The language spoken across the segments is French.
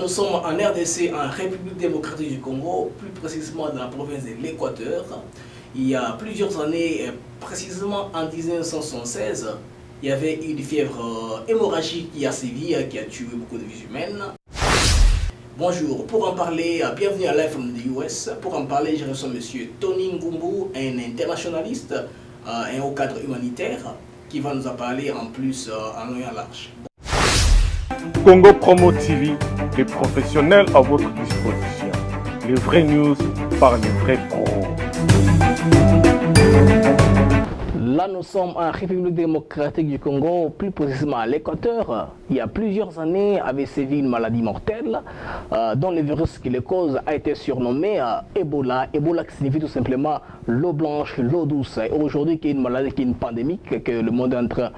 nous sommes en RDC, en République démocratique du Congo, plus précisément dans la province de l'Équateur. Il y a plusieurs années, précisément en 1976, il y avait une fièvre hémorragique qui a sévi, qui a tué beaucoup de vies humaines. Bonjour, pour en parler, bienvenue à Live from the US. Pour en parler, je reçois M. Tony Ngumbu, un internationaliste, un haut cadre humanitaire, qui va nous en parler en plus en long et en large. Congo Promo TV, les professionnels à votre disposition. Les vraies news par les vrais pros. Là, nous sommes en République démocratique du Congo, plus précisément à l'Équateur. Il y a plusieurs années, avait sévi une maladie mortelle dont le virus qui le cause a été surnommé Ebola. Ebola qui signifie tout simplement l'eau blanche, l'eau douce. Et aujourd'hui, qui est une maladie, qui est une pandémie que le monde est en train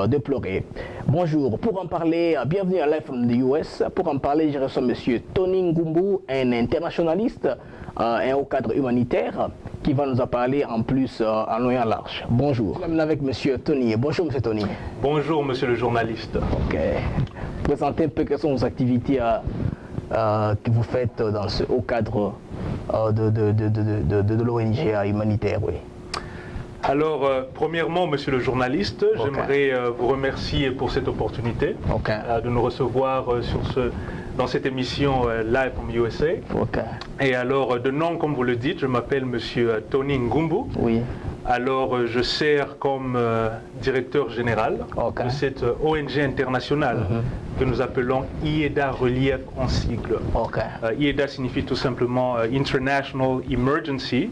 de pleurer. Bonjour, pour en parler, bienvenue à Live from the US. Pour en parler, je reçois M. Tony Ngumbu, un internationaliste, un haut cadre humanitaire, qui va nous en parler en plus en long et en large. Bonjour. Je suis avec M. Tony. Bonjour M. Tony. Bonjour Monsieur le journaliste. Ok. Présentez un peu quelles sont vos activités que vous faites dans ce haut cadre de l'ONG humanitaire. Oui. Alors, premièrement, Monsieur le journaliste, j'aimerais vous remercier pour cette opportunité de nous recevoir dans cette émission Live from USA. Et alors, de nom, comme vous le dites, je m'appelle Monsieur Tony Ngumbu. Oui. Alors, je sers comme directeur général de cette ONG internationale que nous appelons IEDA Relief en sigle. IEDA signifie tout simplement International Emergency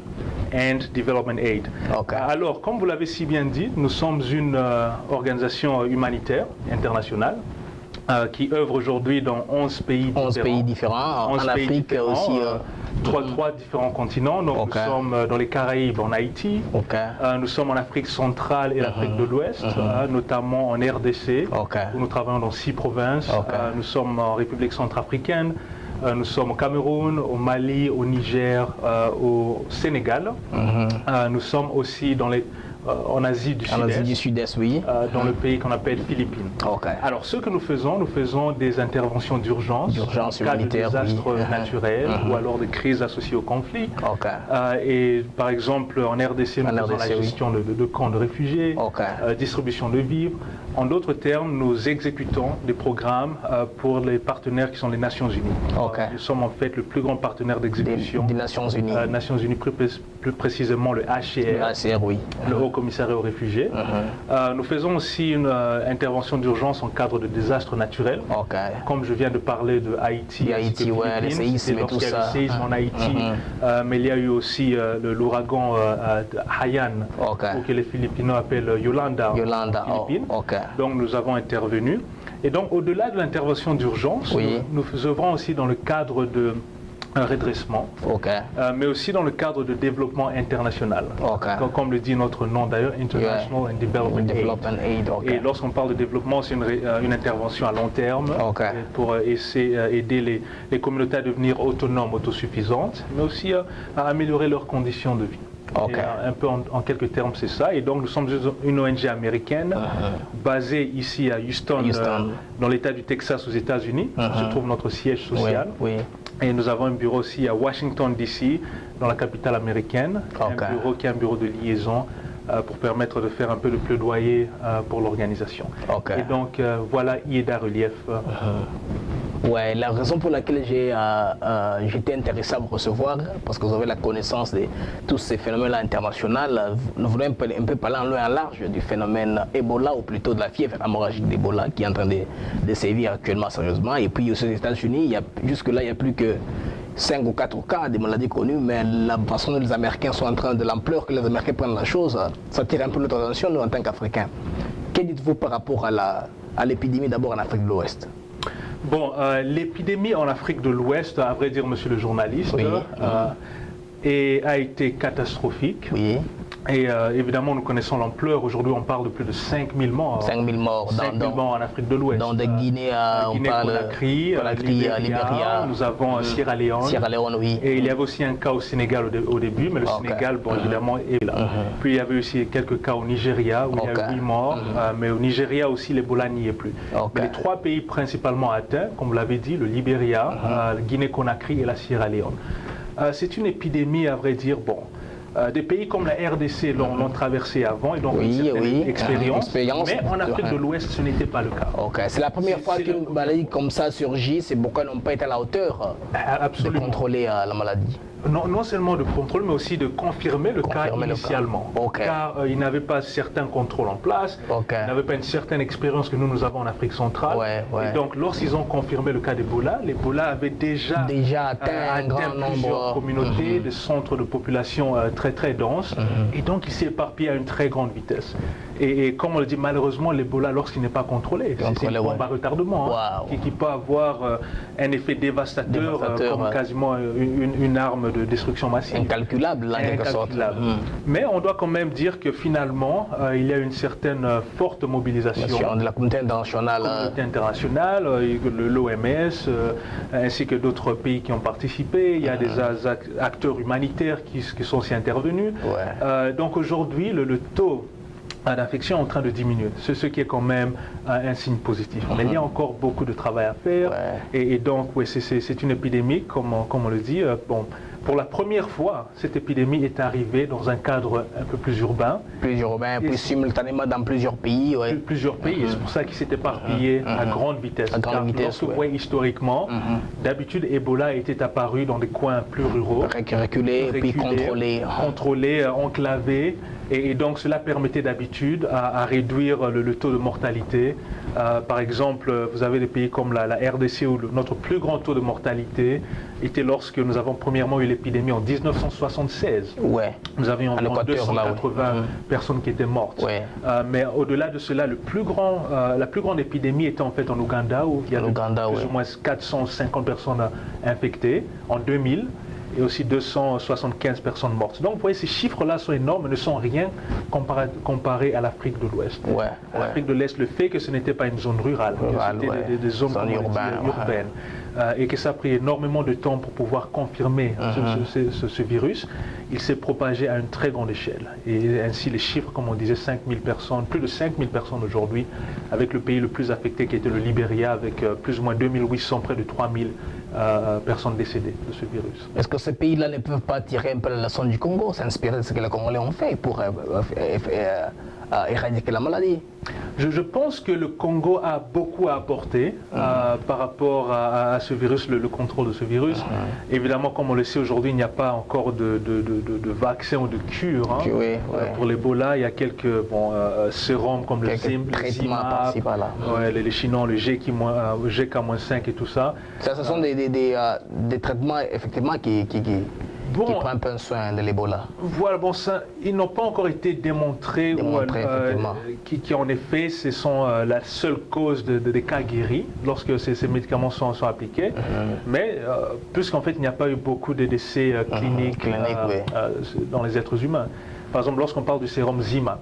and Development Aid. Alors, comme vous l'avez si bien dit, nous sommes une organisation humanitaire internationale qui œuvre aujourd'hui dans 11 pays différents. En Afrique aussi. Trois différents continents. Donc nous sommes dans les Caraïbes, en Haïti. Nous sommes en Afrique centrale et l'Afrique de l'Ouest, notamment en RDC, où nous travaillons dans 6 provinces. Nous sommes en République centrafricaine. Nous sommes au Cameroun, au Mali, au Niger, au Sénégal. Nous sommes aussi en Asie du Sud-Est, oui. Dans le pays qu'on appelle Philippines. Alors, ce que nous faisons des interventions d'urgence, en cas de désastres naturels ou alors de crises associées au conflit. Et par exemple, en RDC, nous faisons la gestion de camps de réfugiés, distribution de vivres. En d'autres termes, nous exécutons des programmes pour les partenaires qui sont les Nations Unies. Nous sommes en fait le plus grand partenaire d'exécution des Nations Unies. Nations Unies, plus précisément le HCR, oui. Le Haut Commissariat aux réfugiés. Nous faisons aussi une intervention d'urgence en cadre de désastres naturels. Comme je viens de parler de Haïti, les séismes et tout ça. Il y a eu le séisme en Haïti, mais il y a eu aussi l'ouragan Haiyan, ou que les Philippins appellent Yolanda aux Philippines. Donc nous avons intervenu. Et donc au-delà de l'intervention d'urgence, nous œuvrons aussi dans le cadre de un redressement, mais aussi dans le cadre de développement international. Comme le dit notre nom d'ailleurs, International and Development Aid. Et lorsqu'on parle de développement, c'est une intervention à long terme pour aider les communautés à devenir autonomes, autosuffisantes, mais aussi à améliorer leurs conditions de vie. Un peu en quelques termes, c'est ça. Et donc, nous sommes une ONG américaine basée ici à Houston. Dans l'État du Texas aux États-Unis. Se trouve notre siège social. Et nous avons un bureau aussi à Washington, D.C., dans la capitale américaine. Un bureau qui est un bureau de liaison pour permettre de faire un peu de plaidoyer pour l'organisation. Et donc, voilà IEDA Relief. Ouais, la raison pour laquelle j'étais intéressé à vous recevoir, parce que vous avez la connaissance de tous ces phénomènes internationaux, nous voulons un peu parler en long et en large du phénomène Ebola, ou plutôt de la fièvre hémorragique d'Ebola qui est en train de sévir actuellement sérieusement. Et puis aux États-Unis, jusque-là, il n'y a plus que 5 ou 4 cas de maladies connues, mais la façon dont les Américains sont en train de l'ampleur que les Américains prennent la chose, ça tire un peu notre attention, nous, en tant qu'Africains. Que dites-vous par rapport à l'épidémie d'abord en Afrique de l'Ouest? Bon, l'épidémie en Afrique de l'Ouest, à vrai dire, monsieur le journaliste, a été catastrophique. Et évidemment, nous connaissons l'ampleur. Aujourd'hui, on parle de plus de 5000 morts. 5000 morts. 5000 morts en Afrique de l'Ouest. Dans des Guinées, on parle Libéria. Nous avons Sierra Leone. Sierra Leone, oui. Et il y avait aussi un cas au Sénégal au début, mais le Sénégal, bon, évidemment, est là. Puis il y avait aussi quelques cas au Nigeria, où il y a 8 morts. Mais au Nigeria aussi, l'Ebola n'y est plus. Mais les 3 pays principalement atteints, comme vous l'avez dit, le Libéria, la Guinée-Conakry et la Sierra Leone. C'est une épidémie, à vrai dire, bon. Des pays comme la RDC l'ont traversé avant et donc une certaine expérience, mais en Afrique de l'Ouest ce n'était pas le cas. C'est la première fois qu'une maladie comme ça surgit, c'est pourquoi ils n'ont pas été à la hauteur de contrôler la maladie. Non seulement de contrôle, mais aussi de confirmer le cas initialement. Car ils n'avaient pas certains contrôles en place, ils n'avaient pas une certaine expérience que nous avons en Afrique centrale. Et donc lorsqu'ils ont confirmé le cas d'Ebola, l'Ebola avait déjà atteint plusieurs communautés, des centres de population très denses, et donc il s'est éparpillé à une très grande vitesse. Et comme on le dit, malheureusement, l'Ebola, lorsqu'il n'est pas contrôlé, c'est une bombe à retardement qui peut avoir un effet dévastateur comme quasiment une arme de destruction massive. Incalculable, en quelque sorte. Mais on doit quand même dire que finalement, il y a une certaine forte mobilisation de la communauté internationale. L'OMS, ainsi que d'autres pays qui ont participé. Il y a des acteurs humanitaires qui sont aussi intervenus. Donc aujourd'hui, le taux d'infection est en train de diminuer, c'est ce qui est quand même un signe positif. Mais il y a encore beaucoup de travail à faire et donc c'est une épidémie, comme on le dit. Bon, pour la première fois, cette épidémie est arrivée dans un cadre un peu plus urbain. Plus simultanément dans plusieurs pays. Plusieurs pays, c'est pour ça qu'il s'est éparpillé à grande vitesse. Lorsque vous voyez historiquement, d'habitude, Ebola était apparu dans des coins plus ruraux. Reculés, puis contrôlés, enclavés. Et donc cela permettait d'habitude à réduire le taux de mortalité. Par exemple, vous avez des pays comme la RDC où notre plus grand taux de mortalité était lorsque nous avons premièrement eu l'épidémie en 1976. Nous avions environ 280 personnes qui étaient mortes. Mais au-delà de cela, la plus grande épidémie était en fait en Ouganda où il y avait plus ou moins 450 personnes infectées en 2000. Et aussi 275 personnes mortes. Donc vous voyez, ces chiffres-là sont énormes, mais ne sont rien comparé à l'Afrique de l'Ouest. L'Afrique de l'Est, le fait que ce n'était pas une zone rurale, c'était des zones urbaines, et que ça a pris énormément de temps pour pouvoir confirmer ce virus, il s'est propagé à une très grande échelle. Et ainsi les chiffres, comme on disait, 5000 personnes, plus de 5000 personnes aujourd'hui, avec le pays le plus affecté qui était le Libéria, avec plus ou moins 2800, près de 3000 personnes décédées de ce virus. Est-ce que ces pays-là ne peuvent pas tirer un peu la leçon du Congo, s'inspirer de ce que les Congolais ont fait pour éradiquer la maladie? Je pense que le Congo a beaucoup à apporter par rapport à ce virus, le contrôle de ce virus. Évidemment, comme on le sait aujourd'hui, il n'y a pas encore de vaccin ou de cure pour l'Ebola. Il y a quelques sérums comme le Zimap, les Chinois, le GK-5 et tout ça. Ce sont des traitements effectivement qui prend un peu soin de l'Ebola. Voilà, ils n'ont pas encore été démontrés qui en effet, ce sont la seule cause des cas guéris lorsque ces médicaments sont appliqués. Mais puisqu'en fait, il n'y a pas eu beaucoup de décès cliniques dans les êtres humains. Par exemple, lorsqu'on parle du sérum Zimap,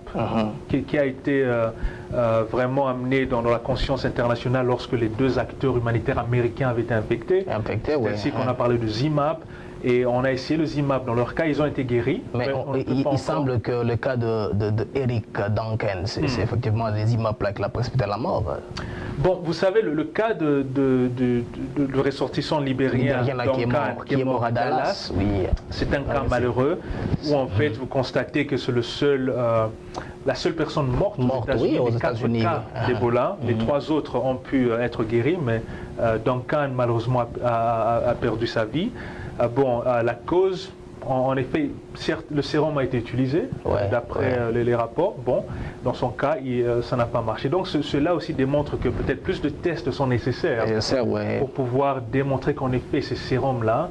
qui a été vraiment amené dans la conscience internationale lorsque les 2 acteurs humanitaires américains avaient été infectés. C'est ainsi qu'on a parlé de Zimap. Et on a essayé le Zimap. Dans leur cas, ils ont été guéris. Mais il semble que le cas de Eric Duncan, c'est effectivement les Zimap qui l'a précipité à la mort. Bon, vous savez, le cas de ressortissant libérien qui est mort à Dallas, c'est un cas malheureux où en fait vous constatez que c'est la seule personne morte aux États-Unis, 4 cas d'Ebola. Les 3 autres ont pu être guéris, mais Duncan malheureusement a perdu sa vie. La cause, en effet, certes, le sérum a été utilisé, d'après les rapports. Bon, dans son cas, ça n'a pas marché. Donc cela aussi démontre que peut-être plus de tests sont nécessaires pour pouvoir démontrer qu'en effet, ces sérums-là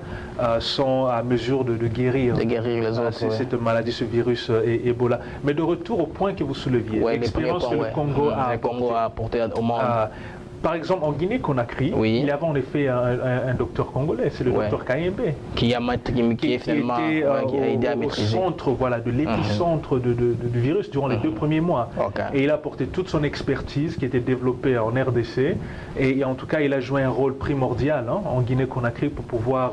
sont à mesure de guérir les autres, cette maladie, ce virus Ebola. Mais de retour au point que vous souleviez, l'expérience que le Congo a apporté au monde. par exemple, en Guinée-Conakry, il y avait en effet un docteur congolais, c'est le docteur Kayembe. Qui a aidé à maîtriser. Au centre de l'épicentre du virus durant les 2 premiers mois. Et il a apporté toute son expertise qui était développée en RDC. Et en tout cas, il a joué un rôle primordial en Guinée-Conakry pour pouvoir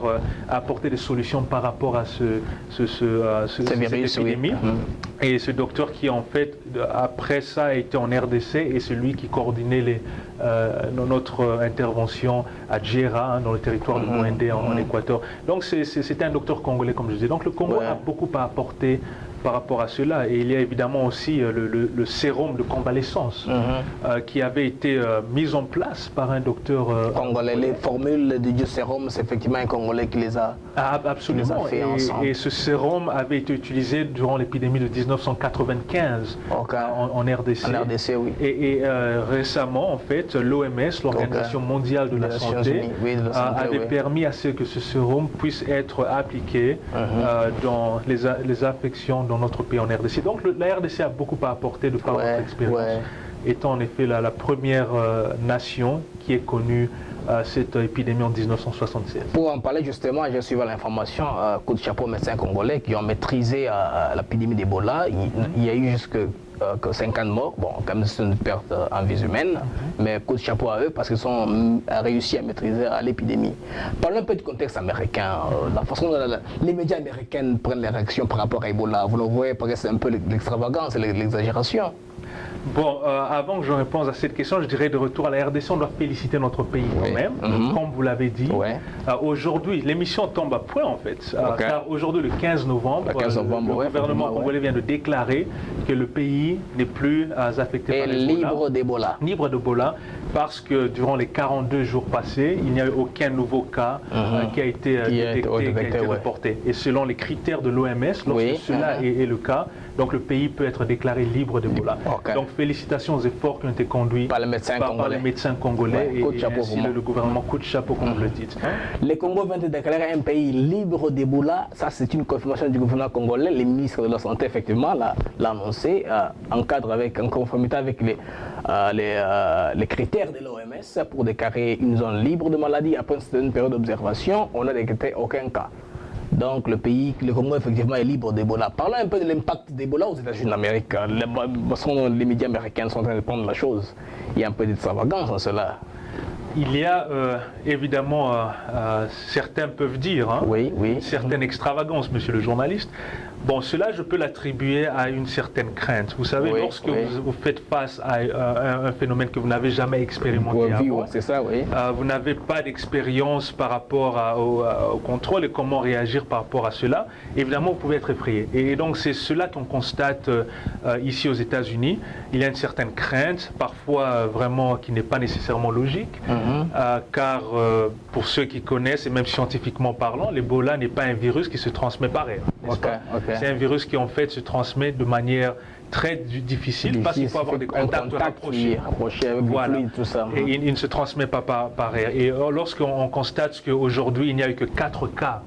apporter des solutions par rapport à cette épidémie. Et ce docteur qui, en fait, après ça, a été en RDC et celui qui coordonnait notre intervention à Djera, dans le territoire de Moindé, en Équateur. Donc, c'était un docteur congolais, comme je disais. Donc, le Congo a beaucoup à apporter par rapport à cela. Et il y a évidemment aussi le sérum de convalescence qui avait été mis en place par un docteur congolais. Les formules du sérum, c'est effectivement un Congolais qui les a, absolument. Fait ensemble. Et ce sérum avait été utilisé durant l'épidémie de 1995 en RDC. En RDC, oui. Et récemment, en fait, l'OMS, l'Organisation mondiale de la santé, avait permis à ce que ce sérum puisse être appliqué dans les affections dans notre pays en RDC. Donc la RDC a beaucoup à apporter de par notre expérience, étant en effet la première nation qui ait connu cette épidémie en 1976. Pour en parler justement, j'ai suivi l'information, coup de chapeau aux médecins congolais qui ont maîtrisé l'épidémie d'Ebola. Il y a eu jusque 50 morts, bon, quand même c'est une perte en vie humaine, mais coup de chapeau à eux parce qu'ils ont réussi à maîtriser l'épidémie. Parlons un peu du contexte américain, la façon dont les médias américains prennent les réactions par rapport à Ebola. Vous le voyez, parce que c'est un peu l'extravagance et l'exagération. Bon, avant que je réponde à cette question, je dirais de retour à la RDC, on doit féliciter notre pays quand même, comme vous l'avez dit. Aujourd'hui, l'émission tombe à point en fait, car aujourd'hui, le 15 novembre, le gouvernement congolais vient de déclarer que le pays n'est plus affecté par l'Ebola. Libre d'Ebola. Libre d'Ebola, parce que durant les 42 jours passés, il n'y a eu aucun nouveau cas qui a été détecté, reporté. Et selon les critères de l'OMS, lorsque cela est le cas, donc le pays peut être déclaré libre d'Ebola. Donc félicitations aux efforts qui ont été conduits par les médecins congolais et ainsi le gouvernement coup de chapeau, comme vous le dites. Le Congo vient de déclarer un pays libre d'Ebola. Ça, c'est une confirmation du gouvernement congolais. Le ministre de la Santé, effectivement, l'a annoncé en conformité avec les critères de l'OMS pour déclarer une zone libre de maladie. Après une période d'observation, on n'a détecté aucun cas. Donc le Congo effectivement est libre d'Ebola. Parlons un peu de l'impact d'Ebola aux États-Unis d'Amérique. Les médias américains sont en train de prendre la chose. Il y a un peu d'extravagance en cela. Il y a évidemment, certains peuvent dire, certaines extravagances, monsieur le journaliste. Bon, cela, je peux l'attribuer à une certaine crainte. Vous savez, lorsque vous faites face à un phénomène que vous n'avez jamais expérimenté avant, c'est ça, vous n'avez pas d'expérience par rapport au contrôle et comment réagir par rapport à cela, évidemment, vous pouvez être effrayé. Et donc, c'est cela qu'on constate ici aux États-Unis. Il y a une certaine crainte, parfois vraiment qui n'est pas nécessairement logique, car pour ceux qui connaissent, et même scientifiquement parlant, l'Ebola n'est pas un virus qui se transmet par air. C'est un virus qui en fait se transmet de manière très difficile parce qu'il faut avoir des contacts rapprochés. Voilà. Tout ça. Et il ne se transmet pas par air. Et lorsqu'on constate qu'aujourd'hui il n'y a eu que 4 cas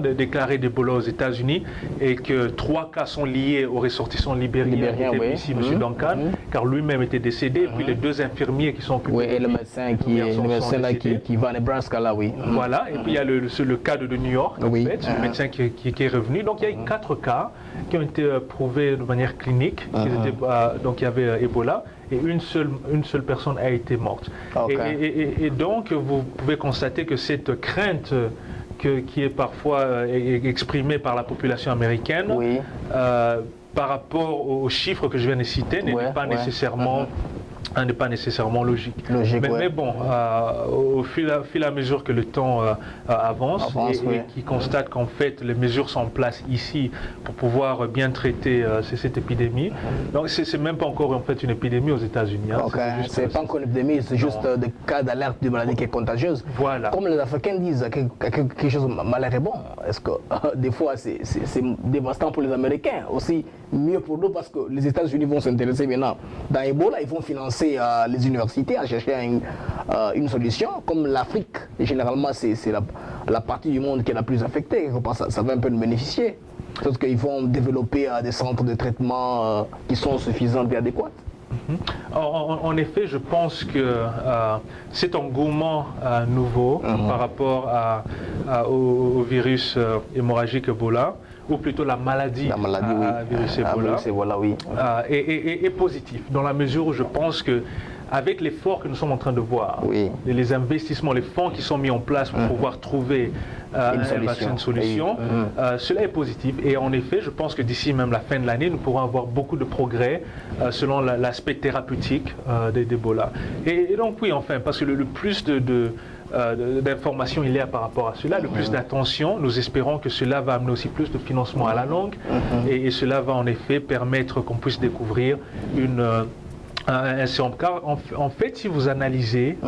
déclarés d'Ebola aux États-Unis et que 3 cas sont liés aux ressortissants libériens ici, M. Duncan, car lui-même était décédé, et puis les 2 infirmiers qui sont occupés. Et le médecin qui va à Nebraska, là, Voilà, et puis il y a le cas de New York, en fait, le médecin qui est revenu. Donc il y a eu 4 cas qui ont été prouvés de manière clinique, donc il y avait Ebola. Et une seule personne a été morte. Et donc, vous pouvez constater que cette crainte qui est parfois exprimée par la population américaine, par rapport aux chiffres que je viens de citer, n'est pas nécessairement n'est pas nécessairement logique. Mais bon, au fil à mesure que le temps avance et qui constate qu'en fait les mesures sont en place ici pour pouvoir bien traiter cette épidémie. Donc c'est même pas encore en fait une épidémie aux États-Unis. C'est pas encore une épidémie, c'est juste des cas d'alerte d'une maladie qui est contagieuse. Voilà. Comme les Africains disent, quelque chose malheur est bon. Est-ce que des fois c'est dévastant pour les Américains aussi? Mieux pour nous parce que les États-Unis vont s'intéresser maintenant dans Ebola, ils vont financer les universités à chercher une solution. Comme l'Afrique, généralement, c'est la partie du monde qui est la plus affectée. Ça va un peu nous bénéficier. Parce qu'ils vont développer des centres de traitement qui sont suffisants et adéquats. En effet, je pense que cet engouement nouveau par rapport au virus hémorragique Ebola, ou plutôt la maladie virus Ebola, est positif, dans la mesure où je pense que avec l'effort que nous sommes en train de voir, les investissements, les fonds qui sont mis en place pour pouvoir trouver un vaccin, une solution, cela est positif. Et en effet, je pense que d'ici même la fin de l'année, nous pourrons avoir beaucoup de progrès selon l'aspect thérapeutique d'Ebola. Et donc oui, enfin, parce que le plus d'informations il y a par rapport à cela, le plus d'attention, nous espérons que cela va amener aussi plus de financement à la longue et cela va en effet permettre qu'on puisse découvrir un sérum. Car en fait, si vous analysez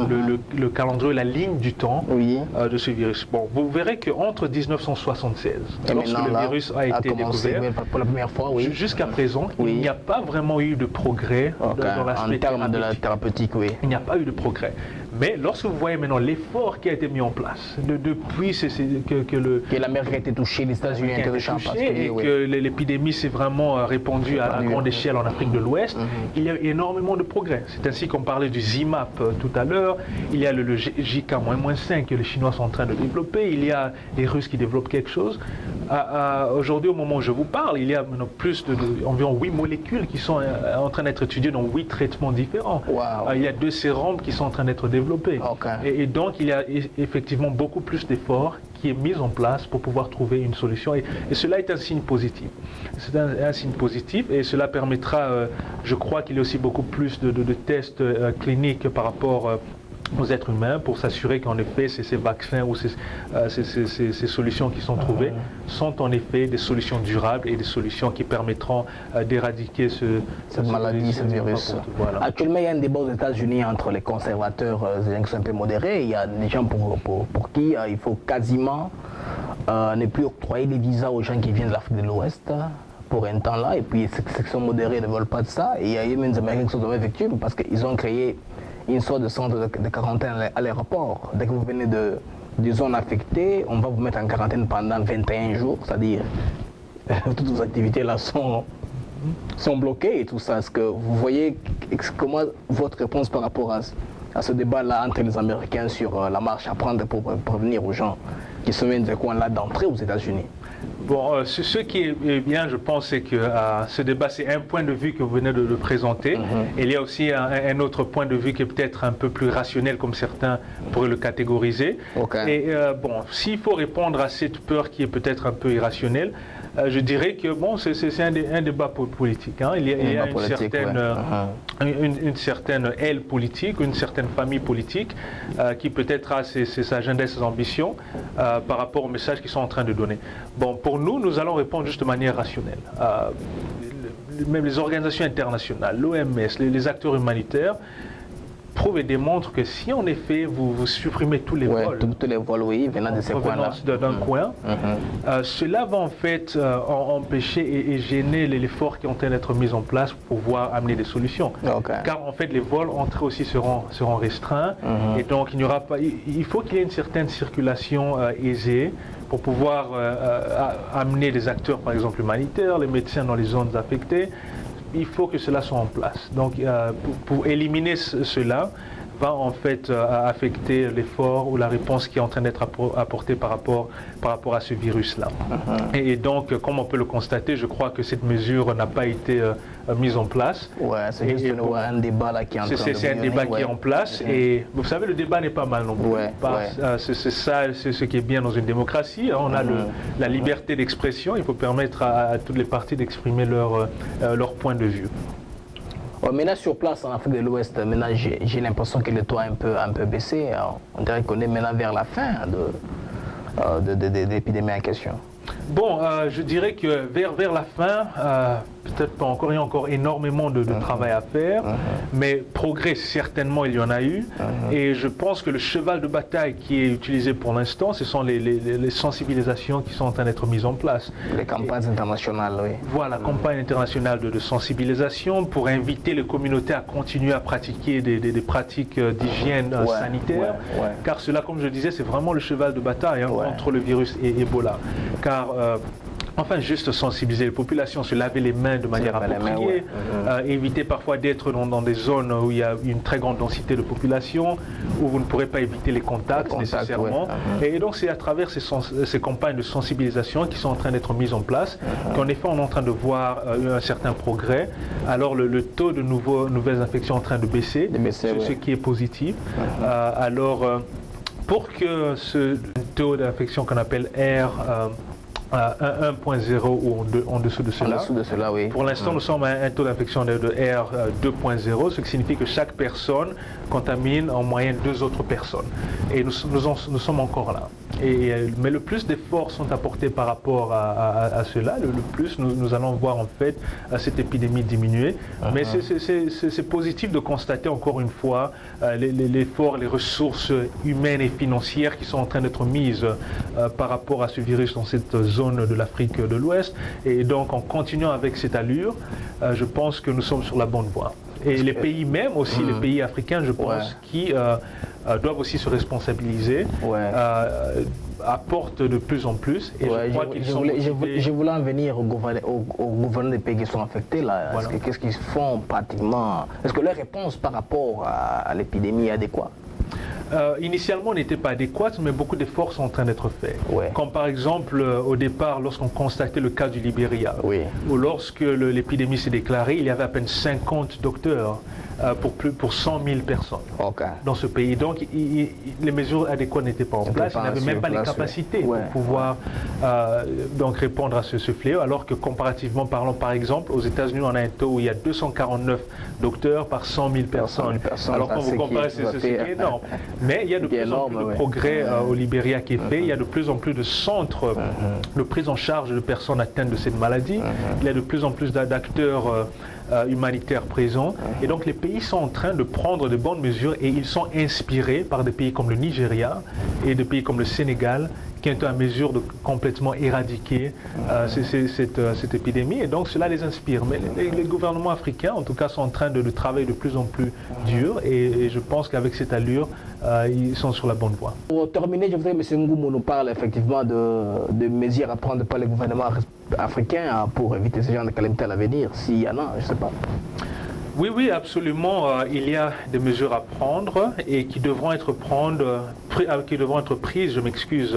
le calendrier, la ligne du temps de ce virus, vous verrez qu'entre 1976, lorsque le virus a été découvert, pour la première fois, jusqu'à présent, il n'y a pas vraiment eu de progrès dans l'aspect de la thérapeutique. Il n'y a pas eu de progrès. Mais lorsque vous voyez maintenant l'effort qui a été mis en place, depuis que l'Amérique a été touchée, les États-Unis ont été touchés, et que l'épidémie s'est vraiment répandue à grande échelle en Afrique de l'Ouest, il y a énormément de progrès. C'est ainsi qu'on parlait du ZIMAP tout à l'heure, il y a le JK-5 que les Chinois sont en train de développer, il y a les Russes qui développent quelque chose. Aujourd'hui, au moment où je vous parle, il y a environ 8 molécules qui sont en train d'être étudiées dans 8 traitements différents. Il y a 2 sérums qui sont en train d'être développés. Et donc, il y a effectivement beaucoup plus d'efforts qui est mis en place pour pouvoir trouver une solution. Et cela est un signe positif. C'est un signe positif et cela permettra, je crois qu'il y a aussi beaucoup plus de tests cliniques par rapport aux êtres humains pour s'assurer qu'en effet ces vaccins ou ces solutions qui sont trouvées sont en effet des solutions durables et des solutions qui permettront d'éradiquer cette maladie, ce virus. Voilà. Actuellement, il y a un débat aux États-Unis entre les conservateurs et les gens qui sont un peu modérés. Il y a des gens pour qui il faut quasiment ne plus octroyer des visas aux gens qui viennent de l'Afrique de l'Ouest pour un temps là. Et puis ceux qui sont modérés ne veulent pas de ça. Et il y a même des Américains qui sont devenus victimes parce qu'ils ont créé une sorte de centre de quarantaine à l'aéroport. Dès que vous venez de zones affectées, on va vous mettre en quarantaine pendant 21 jours, c'est-à-dire toutes vos activités là sont bloquées et tout ça. Est-ce que vous voyez comment votre réponse par rapport à ce débat-là entre les Américains sur la marche à prendre pour prévenir aux gens qui se mettent de coin là d'entrer aux États-Unis? Bon, ce qui est bien, je pense, c'est que ce débat, c'est un point de vue que vous venez de présenter. Et il y a aussi un autre point de vue qui est peut-être un peu plus rationnel, comme certains pourraient le catégoriser. Et bon, s'il faut répondre à cette peur qui est peut-être un peu irrationnelle, je dirais que bon, c'est un débat politique. Hein. Il y a une certaine aile politique, une certaine famille politique qui peut-être a ses agendas et ses ambitions par rapport aux messages qu'ils sont en train de donner. Bon, pour nous allons répondre juste de manière rationnelle. Même les organisations internationales, l'OMS, les acteurs humanitaires, prouvent et démontrent que si en effet vous supprimez tous les vols, tous les vols, venant de ces coins-là, d'un coin, cela va en fait empêcher et gêner l'effort qui est en train d'être mis en place pour pouvoir amener des solutions. Car en fait les vols entrés aussi seront restreints et donc il n'y aura pas. Il faut qu'il y ait une certaine circulation aisée pour pouvoir amener des acteurs, par exemple humanitaires, les médecins dans les zones affectées. Il faut que cela soit en place. Donc, pour éliminer cela, va en fait affecter l'effort ou la réponse qui est en train d'être apportée par rapport à ce virus-là. Et donc, comme on peut le constater, je crois que cette mesure n'a pas été mise en place. C'est juste un débat là qui est en place. C'est un débat qui est en place. Et vous savez, le débat n'est pas mal non plus. C'est ça, c'est ce qui est bien dans une démocratie. On a la liberté d'expression. Il faut permettre à toutes les parties d'exprimer leur point de vue. Maintenant sur place en Afrique de l'Ouest, maintenant j'ai l'impression que le taux a un peu baissé. On dirait qu'on est maintenant vers la fin de l'épidémie en question. Bon, je dirais que vers la fin, peut-être pas encore, il y a encore énormément de travail à faire, mais progrès, certainement, il y en a eu. Et je pense que le cheval de bataille qui est utilisé pour l'instant, ce sont les sensibilisations qui sont en train d'être mises en place. Les campagnes internationales, oui. Voilà, campagne internationale de sensibilisation pour inviter les communautés à continuer à pratiquer des pratiques d'hygiène sanitaire. Car cela, comme je disais, c'est vraiment le cheval de bataille entre le virus et Ebola. Car Enfin, juste sensibiliser les populations, se laver les mains de manière appropriée, éviter parfois d'être dans des zones où il y a une très grande densité de population, où vous ne pourrez pas éviter les contacts nécessairement. Et donc, c'est à travers ces campagnes de sensibilisation qui sont en train d'être mises en place qu'en effet, on est en train de voir un certain progrès. Alors, le taux de nouvelles infections est en train de baisser, ce qui est positif. Pour que ce taux d'infection qu'on appelle R 1.0 ou en dessous de cela. Oui. Pour l'instant, nous sommes à un taux d'infection de R 2.0, ce qui signifie que chaque personne contamine en moyenne 2 autres personnes. Et nous sommes encore là. Mais le plus d'efforts sont apportés par rapport à cela, le plus nous allons voir en fait cette épidémie diminuer. Mais c'est positif de constater encore une fois l'effort, les ressources humaines et financières qui sont en train d'être mises par rapport à ce virus dans cette zone de l'Afrique de l'Ouest. Et donc en continuant avec cette allure, je pense que nous sommes sur la bonne voie. Et les pays même aussi, les pays africains, je pense, qui doivent aussi se responsabiliser, apportent de plus en plus. Et je crois qu'ils sont je voulais en venir aux gouverneurs des pays qui sont affectés là. Qu'est-ce qu'ils font pratiquement? Est-ce que leur réponse par rapport à l'épidémie est adéquate? Initialement n'était pas adéquate, mais beaucoup d'efforts sont en train d'être faits. Comme par exemple, au départ, lorsqu'on constatait le cas du Libéria, ou lorsque l'épidémie s'est déclarée, il y avait à peine 50 docteurs pour 100 000 personnes dans ce pays. Donc, les mesures adéquates n'étaient pas en place. Ils n'avaient même pas les capacités pour pouvoir donc répondre à ce fléau, alors que comparativement parlant, par exemple, aux États-Unis, on a un taux où il y a 249 docteurs par 100 000 personnes. Alors qu'on vous compare, c'est énorme. Mais il y a de plus en plus de progrès au Libéria qui est fait. Il y a de plus en plus de centres de prise en charge de personnes atteintes de cette maladie. Il y a de plus en plus d'acteurs humanitaires présents. Et donc les pays sont en train de prendre de bonnes mesures et ils sont inspirés par des pays comme le Nigeria et des pays comme le Sénégal qui ont à mesure de complètement éradiquer cette épidémie. Et donc cela les inspire. Mais les gouvernements africains, en tout cas, sont en train de travailler de plus en plus dur. Et je pense qu'avec cette allure, ils sont sur la bonne voie. Pour terminer, je voudrais que M. Ngoumou nous parle effectivement de mesures à prendre par les gouvernements africains pour éviter ce genre de calamité à l'avenir, s'il y en a, je ne sais pas. Oui, absolument. Il y a des mesures à prendre et qui devront être prises, je m'excuse,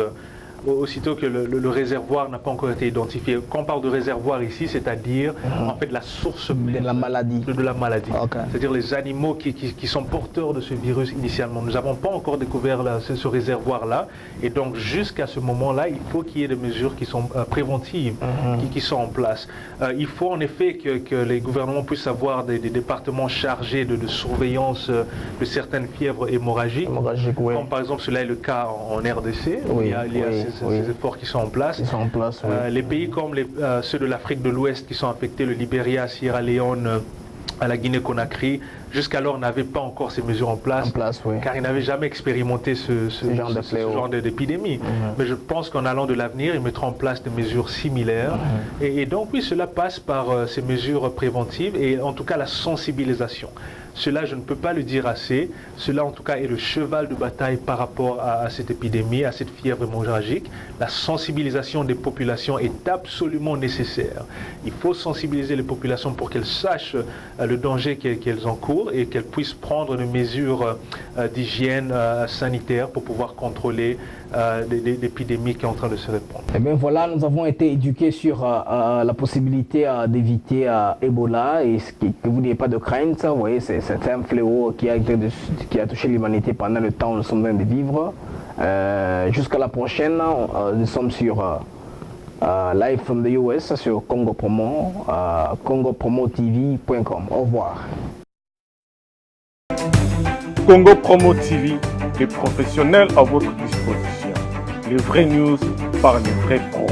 aussitôt que le réservoir n'a pas encore été identifié. Quand on parle de réservoir ici, c'est-à-dire en fait la source de la maladie. De la maladie. C'est-à-dire les animaux qui sont porteurs de ce virus initialement. Nous n'avons pas encore découvert ce réservoir-là. Et donc jusqu'à ce moment-là, il faut qu'il y ait des mesures qui sont préventives, qui sont en place. Il faut en effet que les gouvernements puissent avoir des départements chargés de surveillance de certaines fièvres hémorragiques. Comme par exemple cela est le cas en RDC. Il y a ces efforts qui sont en place. Les pays comme ceux de l'Afrique de l'Ouest qui sont affectés, le Libéria, Sierra Leone, à la Guinée-Conakry, jusqu'alors n'avaient pas encore ces mesures en place, car ils n'avaient jamais expérimenté ce genre d'épidémie. Mais je pense qu'en allant de l'avenir, ils mettront en place des mesures similaires. Et donc oui, cela passe par ces mesures préventives et en tout cas la sensibilisation. Cela, je ne peux pas le dire assez. Cela, en tout cas, est le cheval de bataille par rapport à cette épidémie, à cette fièvre hémorragique. La sensibilisation des populations est absolument nécessaire. Il faut sensibiliser les populations pour qu'elles sachent le danger qu'elles encourent et qu'elles puissent prendre des mesures d'hygiène sanitaire pour pouvoir contrôler l'épidémie qui est en train de se répandre. Eh bien voilà, nous avons été éduqués sur la possibilité d'éviter Ebola et que vous n'ayez pas de crainte. Vous voyez, c'est un fléau qui a touché l'humanité pendant le temps où nous sommes en train de vivre. Jusqu'à la prochaine, nous sommes sur Live from the US sur Congo Promo, congopromotv.com. Au revoir. Congo Promo TV, les professionnels à votre disposition. Les vraies news par les vrais pros.